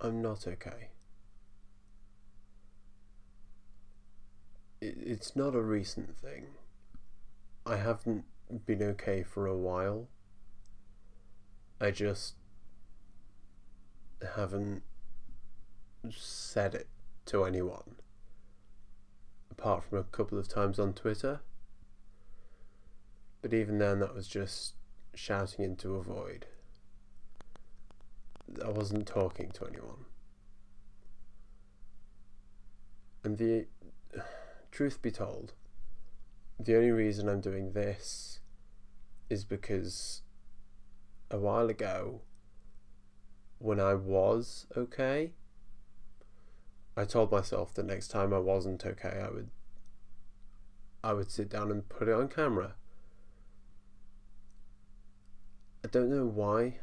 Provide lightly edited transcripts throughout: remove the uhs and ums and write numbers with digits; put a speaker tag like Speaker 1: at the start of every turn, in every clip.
Speaker 1: I'm not okay. It's not a recent thing. I haven't been okay for a while. I just haven't said it to anyone, apart from a couple of times on Twitter. But even then, that was just shouting into a void. I wasn't talking to anyone. And the truth be told, the only reason I'm doing this is because a while ago, when I was okay, I told myself that next time I wasn't okay, I would sit down and put it on camera. I don't know why.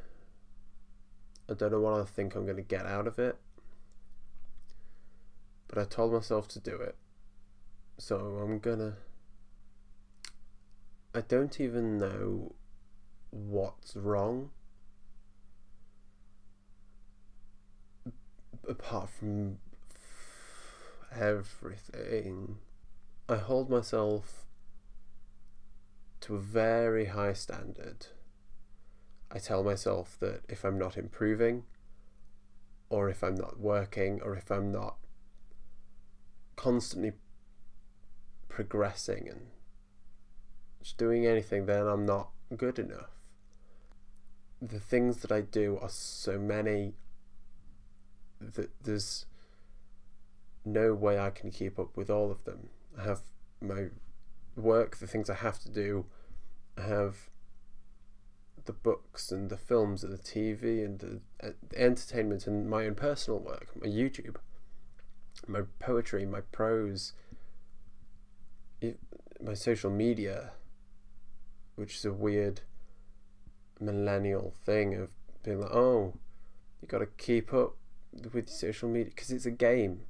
Speaker 1: I don't know what I think I'm going to get out of it. But I told myself to do it. So I'm gonna... I don't even know what's wrong. Apart from everything. I hold myself to a very high standard. I tell myself that if I'm not improving, or if I'm not working, or if I'm not constantly progressing and just doing anything, then I'm not good enough. The things that I do are so many that there's no way I can keep up with all of them. I have my work, the things I have to do. I have the books and the films and the TV and the entertainment and my own personal work, my YouTube, my poetry, my prose, my social media, which is a weird millennial thing of being like, oh, you got to keep up with social media because it's a game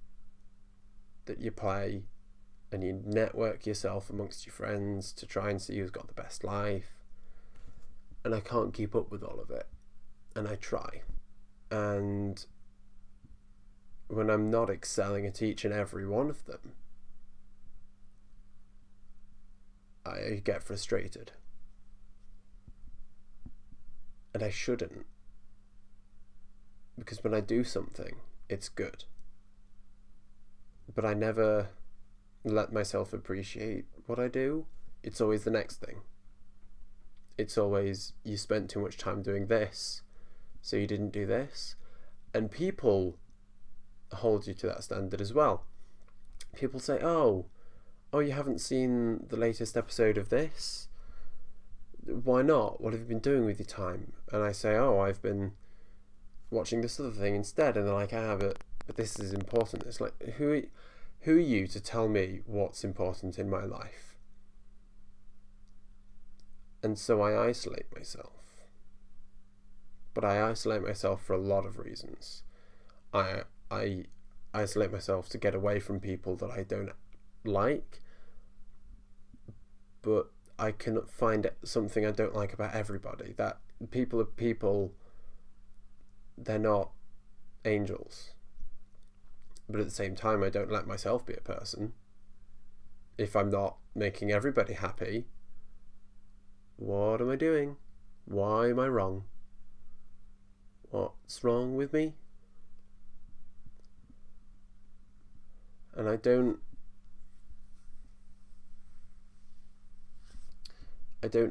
Speaker 1: that you play and you network yourself amongst your friends to try and see who's got the best life. And I can't keep up with all of it, and I try. And when I'm not excelling at each and every one of them, I get frustrated. And I shouldn't. Because when I do something, it's good. But I never let myself appreciate what I do. It's always the next thing. It's always, you spent too much time doing this, so you didn't do this. And people hold you to that standard as well. People say, oh, you haven't seen the latest episode of this? Why not? What have you been doing with your time? And I say, oh, I've been watching this other thing instead. And they're like, but this is important. It's like, who are you to tell me what's important in my life? And so I isolate myself. But I isolate myself for a lot of reasons. I isolate myself to get away from people that I don't like. But I can find something I don't like about everybody. That people are people. They're not angels. But at the same time, I don't let myself be a person. If I'm not making everybody happy, what am I doing? Why am I wrong? What's wrong with me? And I don't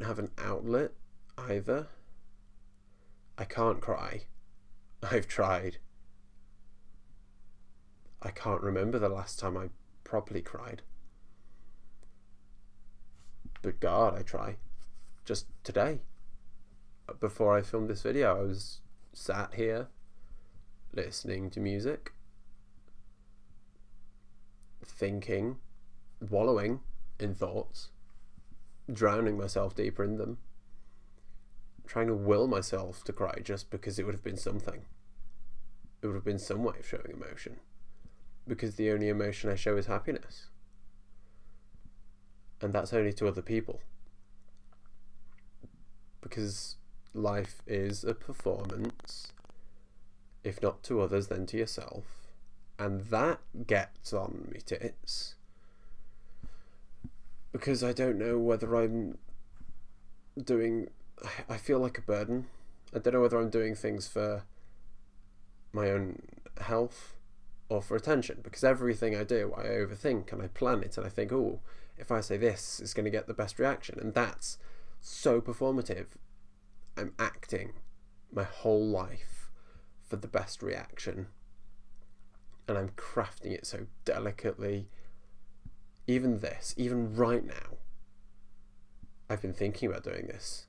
Speaker 1: have an outlet either. I can't cry. I've tried. I can't remember the last time I properly cried. But God, I try. Just today, before I filmed this video, I was sat here listening to music, thinking, wallowing in thoughts, drowning myself deeper in them, trying to will myself to cry just because it would have been something. It would have been some way of showing emotion, because the only emotion I show is happiness, and that's only to other people. Because life is a performance, if not to others, then to yourself. And that gets on me tits. Because I don't know whether I'm doing... I feel like a burden. I don't know whether I'm doing things for my own health or for attention. Because everything I do, I overthink and I plan it. And I think, oh, if I say this, it's going to get the best reaction. And that's so performative. I'm acting my whole life for the best reaction. And I'm crafting it so delicately. Even right now, I've been thinking about doing this.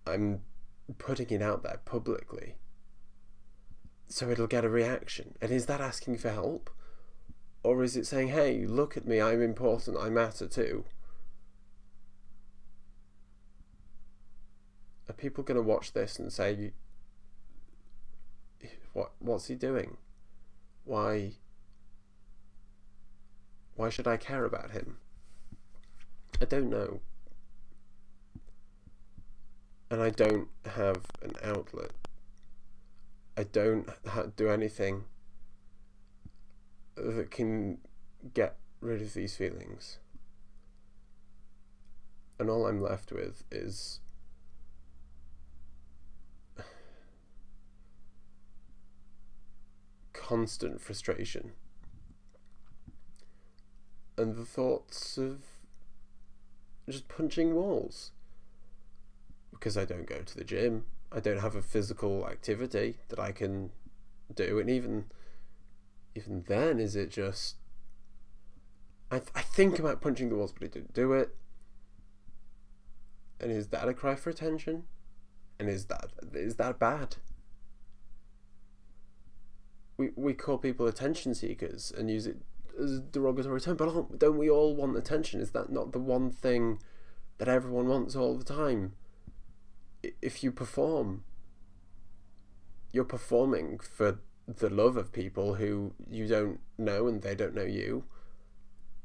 Speaker 1: I'm putting it out there publicly so it'll get a reaction. And is that asking for help? Or is it saying, hey, look at me, I'm important, I matter too? Are people going to watch this and say, what's he doing? Why should I care about him? I don't know. And I don't have an outlet. I don't do anything that can get rid of these feelings. And all I'm left with is constant frustration and the thoughts of just punching walls. Because I don't go to the gym, I don't have a physical activity that I can do, and even then, is it just I think about punching the walls, but I don't do it. And is that a cry for attention? And is that bad? We call people attention seekers and use it as a derogatory term, but don't we all want attention? Is that not the one thing that everyone wants all the time? If you perform, you're performing for the love of people who you don't know and they don't know you,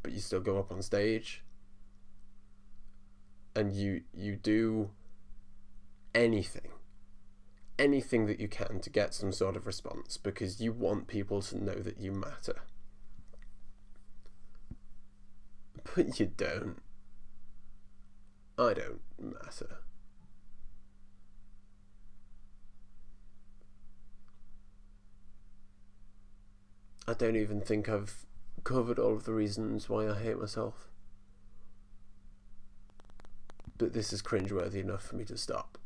Speaker 1: but you still go up on stage and you do anything that you can to get some sort of response because you want people to know that you matter. But you don't. I don't matter. I don't even think I've covered all of the reasons why I hate myself. But this is cringeworthy enough for me to stop.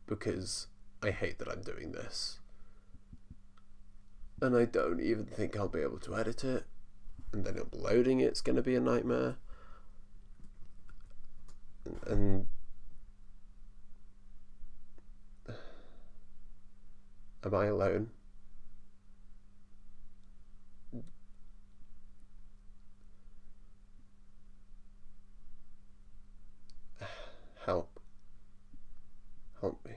Speaker 1: Because I hate that I'm doing this. And I don't even think I'll be able to edit it. And then uploading it's going to be a nightmare. And am I alone? Help me.